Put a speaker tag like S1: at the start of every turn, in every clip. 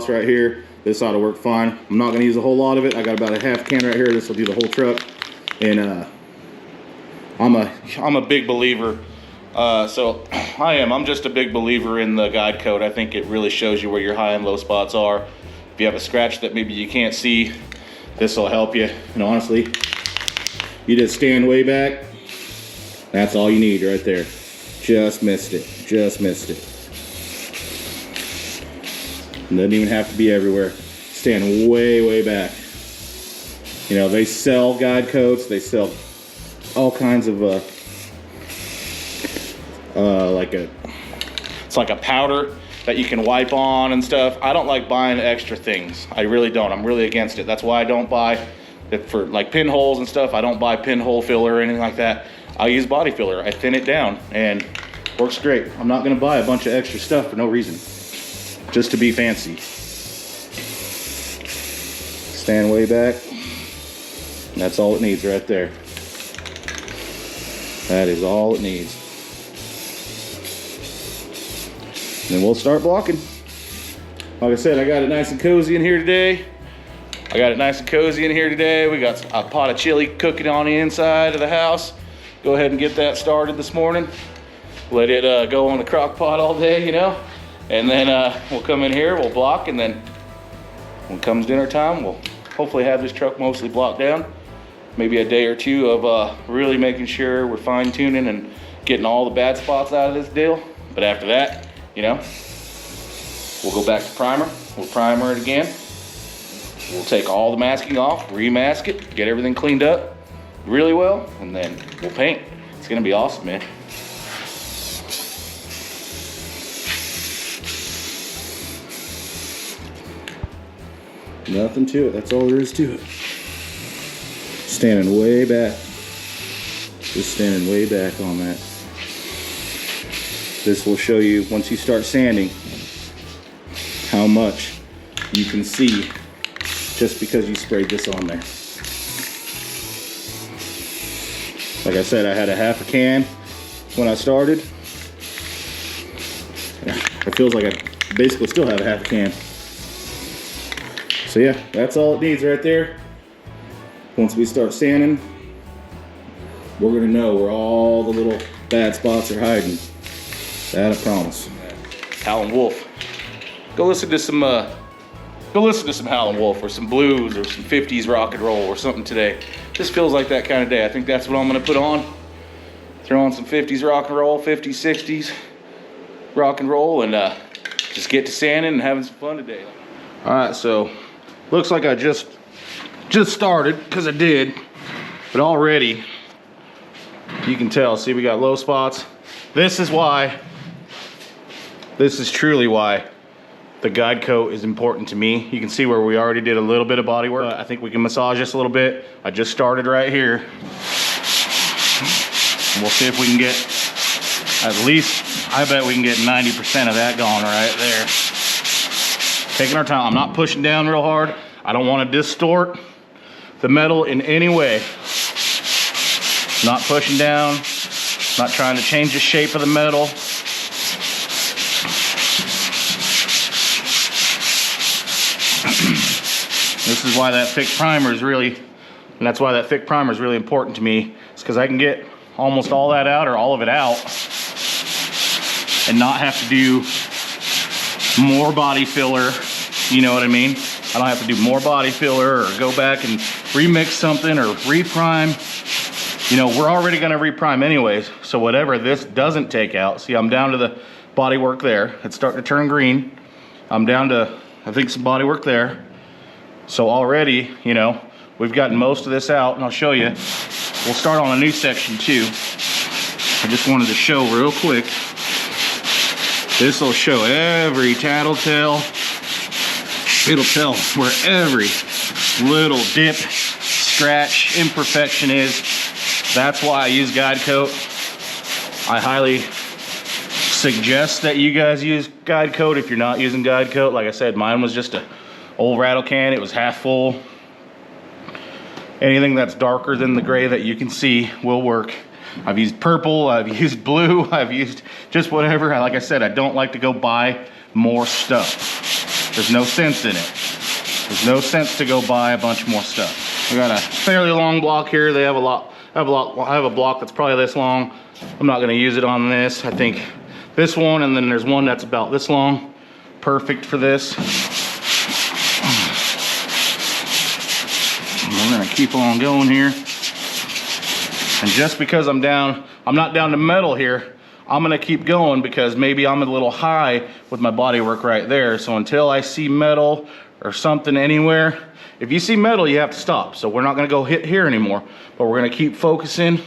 S1: spots right here. This ought to work fine. I'm not gonna use a whole lot of it. I got about a half can right here. This will do the whole truck. And I'm a big believer. I'm just a big believer in the guide coat. I think it really shows you where your high and low spots are. If you have a scratch that maybe you can't see, this will help you. And honestly, you just stand way back. That's all you need right there. Just missed it. Just missed it. Doesn't even have to be everywhere. Stand way, way back. You know, they sell guide coats. They sell all kinds of it's like a powder that you can wipe on and stuff. I don't like buying extra things. I really don't. I'm really against it. That's why I don't buy it for like pinholes and stuff. I don't buy pinhole filler or anything like that. I use body filler. I thin it down and works great. I'm not gonna buy a bunch of extra stuff for no reason, just to be fancy. Stand way back. And that's all it needs right there. That is all it needs. And then we'll start blocking. Like I said, I got it nice and cozy in here today. We got a pot of chili cooking on the inside of the house. Go ahead and get that started this morning. Let it go on the crock pot all day, you know. And then we'll come in here, we'll block, and then when it comes dinner time, we'll hopefully have this truck mostly blocked down. Maybe a day or two of really making sure we're fine tuning and getting all the bad spots out of this deal. But after that, you know, we'll go back to primer. We'll primer it again. We'll take all the masking off, remask it, get everything cleaned up really well, and then we'll paint. It's gonna be awesome, man. Nothing to it, that's all there is to it. Standing way back. Just standing way back on that. This will show you, once you start sanding, how much you can see just because you sprayed this on there. Like I said, I had a half a can when I started. It feels like I basically still have a half a can. So yeah, that's all it needs right there. Once we start sanding, we're gonna know where all the little bad spots are hiding. That I promise. Howlin' Wolf. Go listen to some Howlin' Wolf or some blues or some 50s rock and roll or something today. This feels like that kind of day. I think that's what I'm gonna put on. Throw on some 50s rock and roll, 50s, 60s rock and roll, and just get to sanding and having some fun today. All right, so looks like I just started, because I did, but already you can tell. See, we got low spots. This is truly why the guide coat is important to me. You can see where we already did a little bit of body work. I think we can massage this a little bit. I just started right here. We'll see if we can get at least, I bet we can get 90% of that gone right there. Taking our time. I'm not pushing down real hard. I don't want to distort the metal in any way. Not pushing down, not trying to change the shape of the metal. This is why that thick primer is really, and that's why that thick primer is really important to me. It's because I can get almost all that out or all of it out and not have to do more body filler, you know what I mean? I don't have to do more body filler or go back and remix something or reprime. You know, we're already gonna reprime anyways, so whatever this doesn't take out, see, I'm down to the body work there. It's starting to turn green. I'm down to, I think, some body work there. So already, you know, we've gotten most of this out, and I'll show you. We'll start on a new section too. I just wanted to show real quick. This will show every tattletale. It'll tell where every little dip, scratch, imperfection is. That's why I use guide coat. I highly suggest that you guys use guide coat if you're not using guide coat. Like I said, mine was just a old rattle can. It was half full. Anything that's darker than the gray that you can see will work. I've used purple, I've used blue, I've used just whatever. Like I said, I don't like to go buy more stuff. There's no sense in it. There's no sense to go buy a bunch more stuff. I got a fairly long block here. They have a lot. I have a block that's probably this long. I'm not going to use it on this. I think this one, and then there's one that's about this long. Perfect for this. And we're going to keep on going here. And just because I'm not down to metal here, I'm going to keep going because maybe I'm a little high with my body work right there. So until I see metal or something anywhere, if you see metal, you have to stop. So we're not going to go hit here anymore, but we're going to keep focusing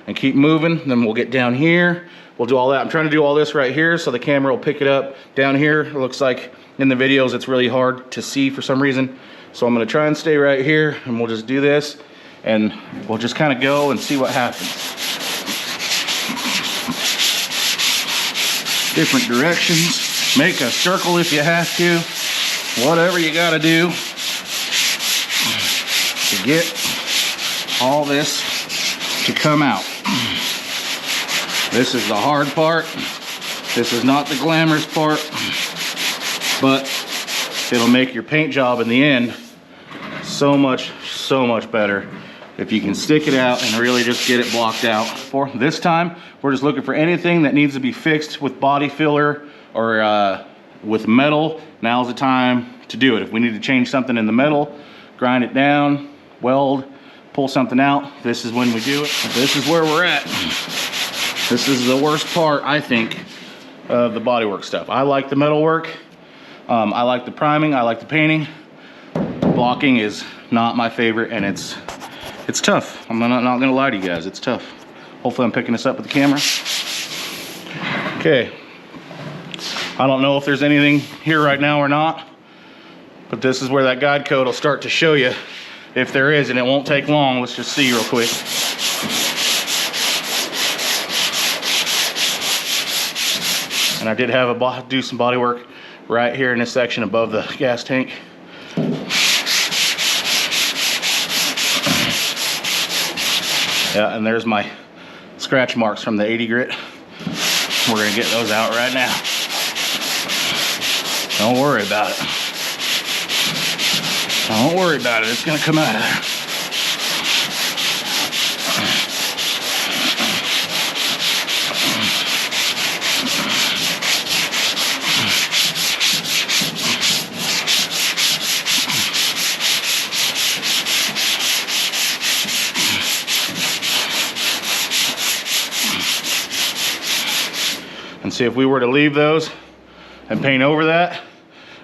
S1: and keep moving. Then we'll get down here. We'll do all that. I'm trying to do all this right here so the camera will pick it up. Down here, it looks like in the videos it's really hard to see for some reason. So I'm going to try and stay right here, and we'll just do this, and we'll just kind of go and see what happens. Different directions. Make a circle if you have to. Whatever you got to do to get all this to come out. This is the hard part. This is not the glamorous part, but it'll make your paint job in the end so much better if you can stick it out and really just get it blocked out. For this time, we're just looking for anything that needs to be fixed with body filler or with metal. Now's the time to do it. If we need to change something in the metal, grind it down, weld, pull something out, this is when we do it. This is where we're at. This is the worst part, I think, of the bodywork stuff. I like the metal work. I like the priming. I like the painting. Blocking is not my favorite, and it's tough. I'm not gonna lie to you guys. It's tough. Hopefully I'm picking this up with the camera. Okay. I don't know if there's anything here right now or not, but this is where that guide code will start to show you if there is, and it won't take long. Let's just see real quick. And I did have do some body work right here in this section above the gas tank. Yeah, and there's my scratch marks from the 80 grit. We're gonna get those out right now. Don't worry about it. Don't worry about it, it's gonna come out of there. And see, if we were to leave those and paint over that,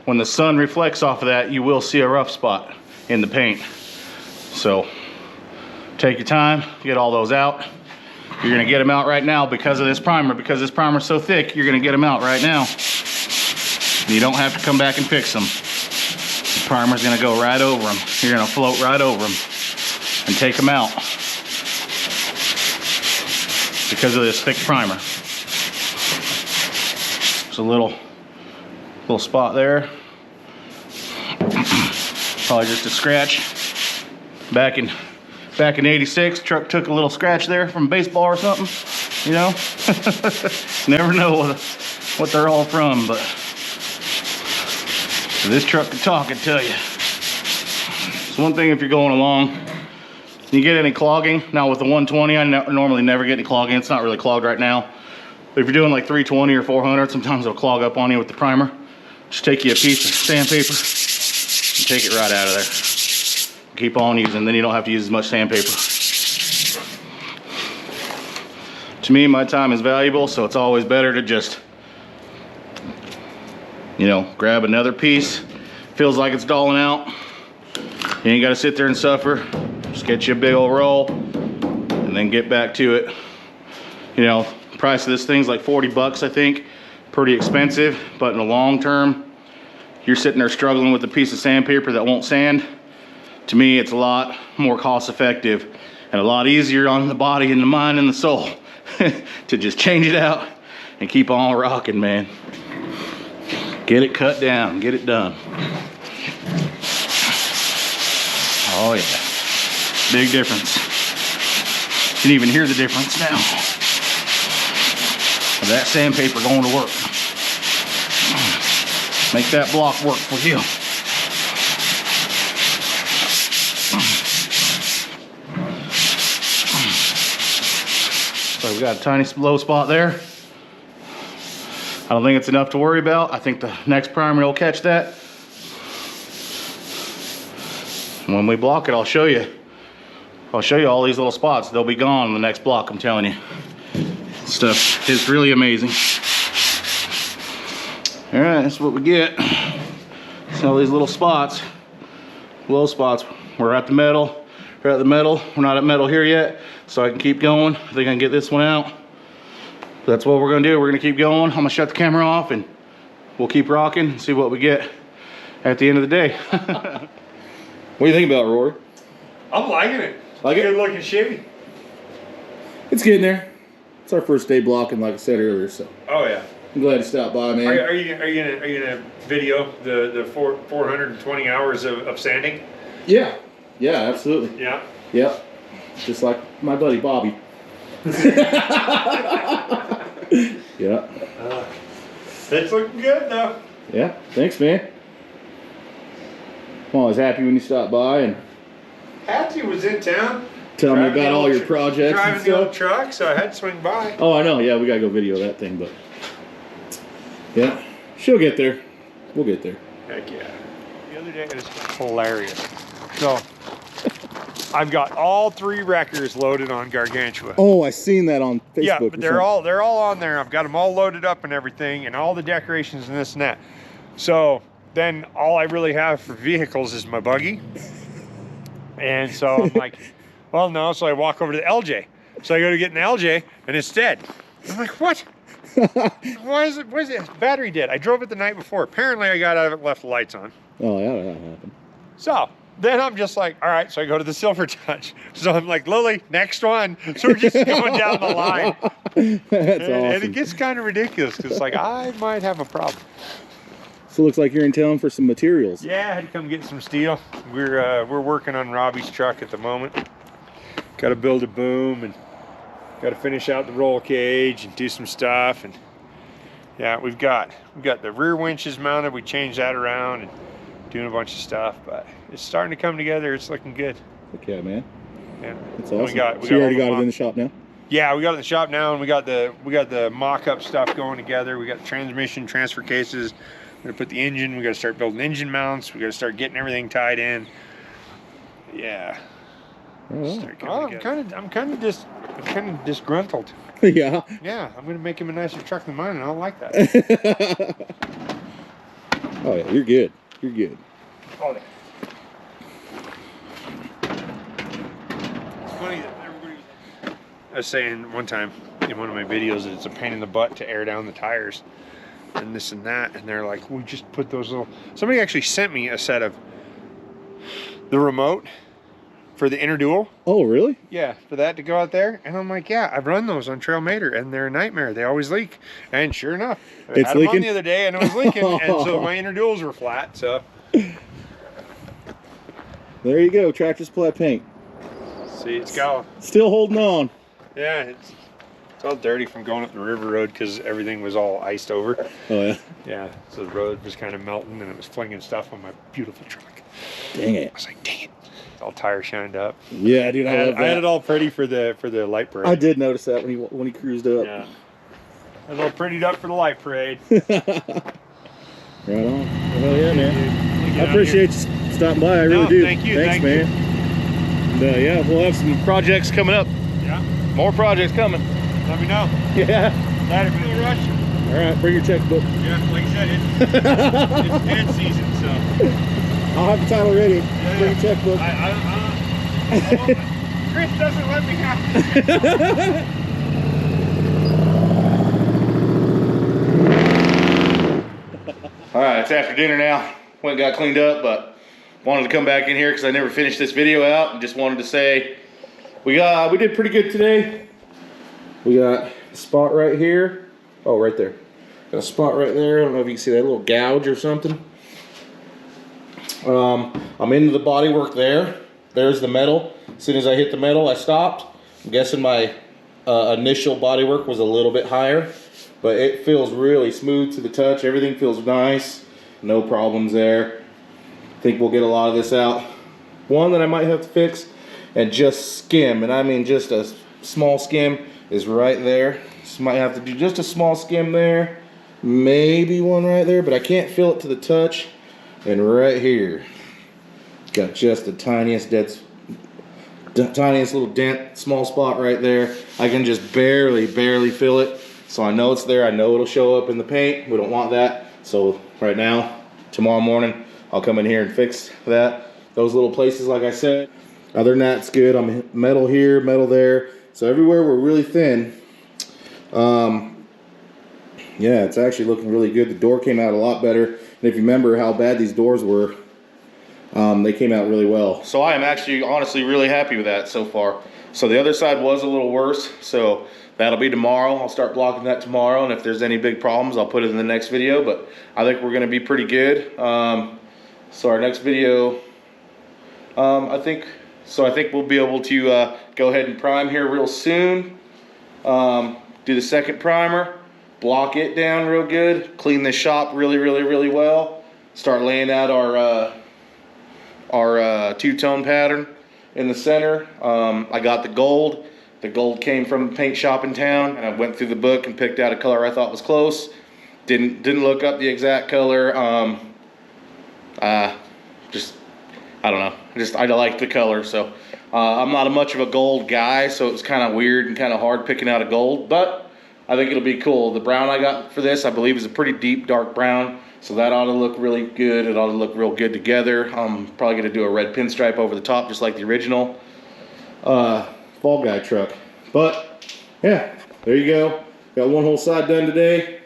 S1: when the sun reflects off of that, you will see a rough spot in the paint. So take your time, get all those out. You're gonna get them out right now because of this primer. Because this primer's so thick, you're gonna get them out right now. You don't have to come back and fix them. The primer's gonna go right over them. You're gonna float right over them and take them out because of this thick primer. There's a little spot there. Probably just a scratch. Back in '86, truck took a little scratch there from a baseball or something, you know. Never know what they're all from, but this truck can talk and tell you. It's one thing if you're going along, you get any clogging. Now with the 120, I normally never get any clogging. It's not really clogged right now. But if you're doing like 320 or 400, sometimes it'll clog up on you with the primer. Just take you a piece of sandpaper and take it right out of there. Keep on using, then you don't have to use as much sandpaper. To me, my time is valuable, so it's always better to just, you know, grab another piece. Feels like it's dulling out. You ain't gotta sit there and suffer. Just get you a big old roll and then get back to it. You know, the price of this thing's like 40 bucks, I think. Pretty expensive, but in the long term, you're sitting there struggling with a piece of sandpaper that won't sand. To me, it's a lot more cost effective and a lot easier on the body and the mind and the soul to just change it out and keep on rocking, man. Get it cut down, get it done. Oh yeah, big difference. You can even hear the difference now of that sandpaper going to work. Make that block work for you. So we got a tiny low spot there. I don't think it's enough to worry about. I think the next primer will catch that. When we block it, I'll show you. I'll show you all these little spots. They'll be gone in the next block, I'm telling you. Stuff is really amazing. All right, that's what we get. So all these little spots, low spots. We're at the metal. We're at the metal. We're not at metal here yet, so I can keep going. I think I can get this one out. That's what we're gonna do. We're gonna keep going. I'm gonna shut the camera off and we'll keep rocking and see what we get at the end of the day. What do you think about it, Rory?
S2: I'm liking it.
S1: Like it?
S2: Good looking Chevy.
S1: It's getting there. It's our first day blocking, like I said earlier, so.
S2: Oh yeah.
S1: I'm glad you stopped by, man.
S2: Are you gonna video the 420 hours of sanding?
S1: Yeah. Yeah, absolutely.
S2: Yeah.
S1: Yep. Just like my buddy Bobby. Yeah.
S2: It's looking good though.
S1: Yeah. Thanks, man. I'm always happy when you stop by and
S2: Hattie was in town.
S1: tell me about all your projects and
S2: driving the old
S1: stuff.
S2: truck, so I had to swing by.
S1: Oh, I know. Yeah, we gotta go video that thing, but yeah, she'll get there. We'll get there.
S2: Heck yeah. The other day it was hilarious. So I've got all 3 wreckers loaded on Gargantua.
S1: Oh, I seen that on Facebook.
S2: Yeah, but they're all on there. I've got them all loaded up and everything, and all the decorations and this and that. So then all I really have for vehicles is my buggy. And so I'm like, well, no. So I walk over to the LJ. So I go to get an LJ, and it's dead. I'm like, what? Why is it? Battery dead. I drove it the night before. Apparently, I got out of it, left the lights on.
S1: Oh, yeah, that happened.
S2: So then I'm just like, all right. So I go to the Silver Touch. So I'm like, Lily, next one. So we're just going down the line.
S1: That's awesome.
S2: And it gets kind of ridiculous because like I might have a problem.
S1: So it looks like you're in town for some materials.
S2: Yeah, I had to come get some steel. We're working on Robbie's truck at the moment. Got to build a boom and got to finish out the roll cage and do some stuff. And yeah, we've got the rear winches mounted. We changed that around and doing a bunch of stuff, but it's starting to come together. It's looking good.
S1: Okay, man.
S2: Yeah,
S1: that's
S2: and
S1: awesome.
S2: We
S1: so you already got it in the shop now?
S2: Yeah, we got it in the shop now, and we got the mock-up stuff going together. We got the transmission, transfer cases. We're gonna put the engine. We got to start building engine mounts. We got to start getting everything tied in. Yeah. I'm kind of disgruntled.
S1: Yeah.
S2: Yeah, I'm gonna make him a nicer truck than mine, and I don't like that.
S1: Oh yeah, you're good. You're good.
S2: Oh, yeah. It's funny that everybody was saying one time in one of my videos that it's a pain in the butt to air down the tires and this and that, and they're like, we just put those little. Somebody actually sent me a set of the remote for the inner dual.
S1: Oh, really?
S2: Yeah, for that to go out there. And I'm like, yeah, I've run those on Trail Mater, and they're a nightmare. They always leak. And sure enough, I had them on the other day, and it was leaking, and so my inner duals were flat. So
S1: there you go, Tractor Supply paint.
S2: see, it's going.
S1: Still holding on.
S2: Yeah, it's all dirty from going up the river road because everything was all iced over.
S1: Oh yeah.
S2: Yeah, so the road was kind of melting, and it was flinging stuff on my beautiful truck.
S1: Dang it.
S2: I was like, dang it. All tire shined up.
S1: Yeah, dude, I love that.
S2: I had it all pretty for the light parade.
S1: I did notice that when he cruised up.
S2: Yeah. I was all prettied up for the light parade.
S1: Right on. Hell yeah, man. I appreciate you stopping by. I really do.
S2: Thank you.
S1: Thanks, man. And, yeah, we'll have some projects coming up.
S2: Yeah.
S1: More projects coming.
S2: Let me know.
S1: Yeah.
S2: Later, no rush.
S1: All right, bring your checkbook.
S2: Yeah, like I said, it's dead season, so.
S1: I'll have the title ready.
S2: Yeah,
S1: bring your checkbook.
S2: Chris doesn't let me have
S1: All right, it's after dinner now. Went and got cleaned up, but wanted to come back in here because I never finished this video out, and just wanted to say we did pretty good today. We got a spot right here. Oh, right there. Got a spot right there. I don't know if you can see that little gouge or something. I'm into the body work there. There's the metal. As soon as I hit the metal, I stopped. I'm guessing my initial body work was a little bit higher, but it feels really smooth to the touch. Everything feels nice. no problems there. I think we'll get a lot of this out. One that I might have to fix and just skim, and I mean just a small skim, is right there. So might have to do just a small skim there, maybe one right there, but I can't feel it to the touch. And right here, got just the tiniest little dent, small spot right there. I can just barely feel it. So I know it's there. I know it'll show up in the paint. We don't want that. So right now, tomorrow morning, I'll come in here and fix that. Those little places, like I said. Other than that, it's good. I'm metal here, metal there. So everywhere we're really thin. Yeah, it's actually looking really good. The door came out a lot better. And if you remember how bad these doors were, they came out really well. So I am actually honestly really happy with that so far. So the other side was a little worse. So that'll be tomorrow. I'll start blocking that tomorrow. And if there's any big problems, I'll put it in the next video. But I think we're going to be pretty good. So our next video, I think we'll be able to go ahead and prime here real soon. Do the second primer. Block it down real good, clean the shop really well, start laying out our two-tone pattern in the center. I got the gold came from the paint shop in town, and I went through the book and picked out a color I thought was close. Didn't look up the exact color. I don't know, I like the color. So I'm not much of a gold guy, so it was kind of weird and kind of hard picking out a gold, but I think it'll be cool. The brown I got for this, I believe, is a pretty deep, dark brown. So that ought to look really good. It ought to look real good together. I'm probably going to do a red pinstripe over the top, just like the original Fall Guy truck. But, yeah, there you go. Got one whole side done today.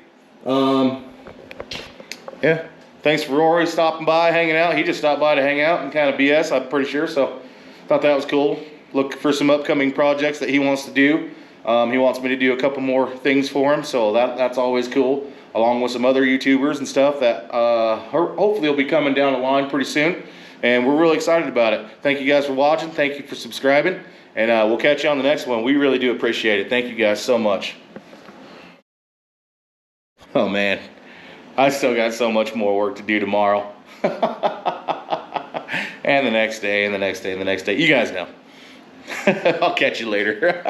S1: Yeah. Thanks for Rory stopping by, hanging out. He just stopped by to hang out and kind of BS, I'm pretty sure. So, thought that was cool. Look for some upcoming projects that he wants to do. He wants me to do a couple more things for him, so that's always cool, along with some other YouTubers and stuff that hopefully will be coming down the line pretty soon, and we're really excited about it. Thank you guys for watching. Thank you for subscribing, and we'll catch you on the next one. We really do appreciate it. Thank you guys so much. Oh man, I still got so much more work to do tomorrow. And the next day, and the next day, and the next day. You guys know. I'll catch you later.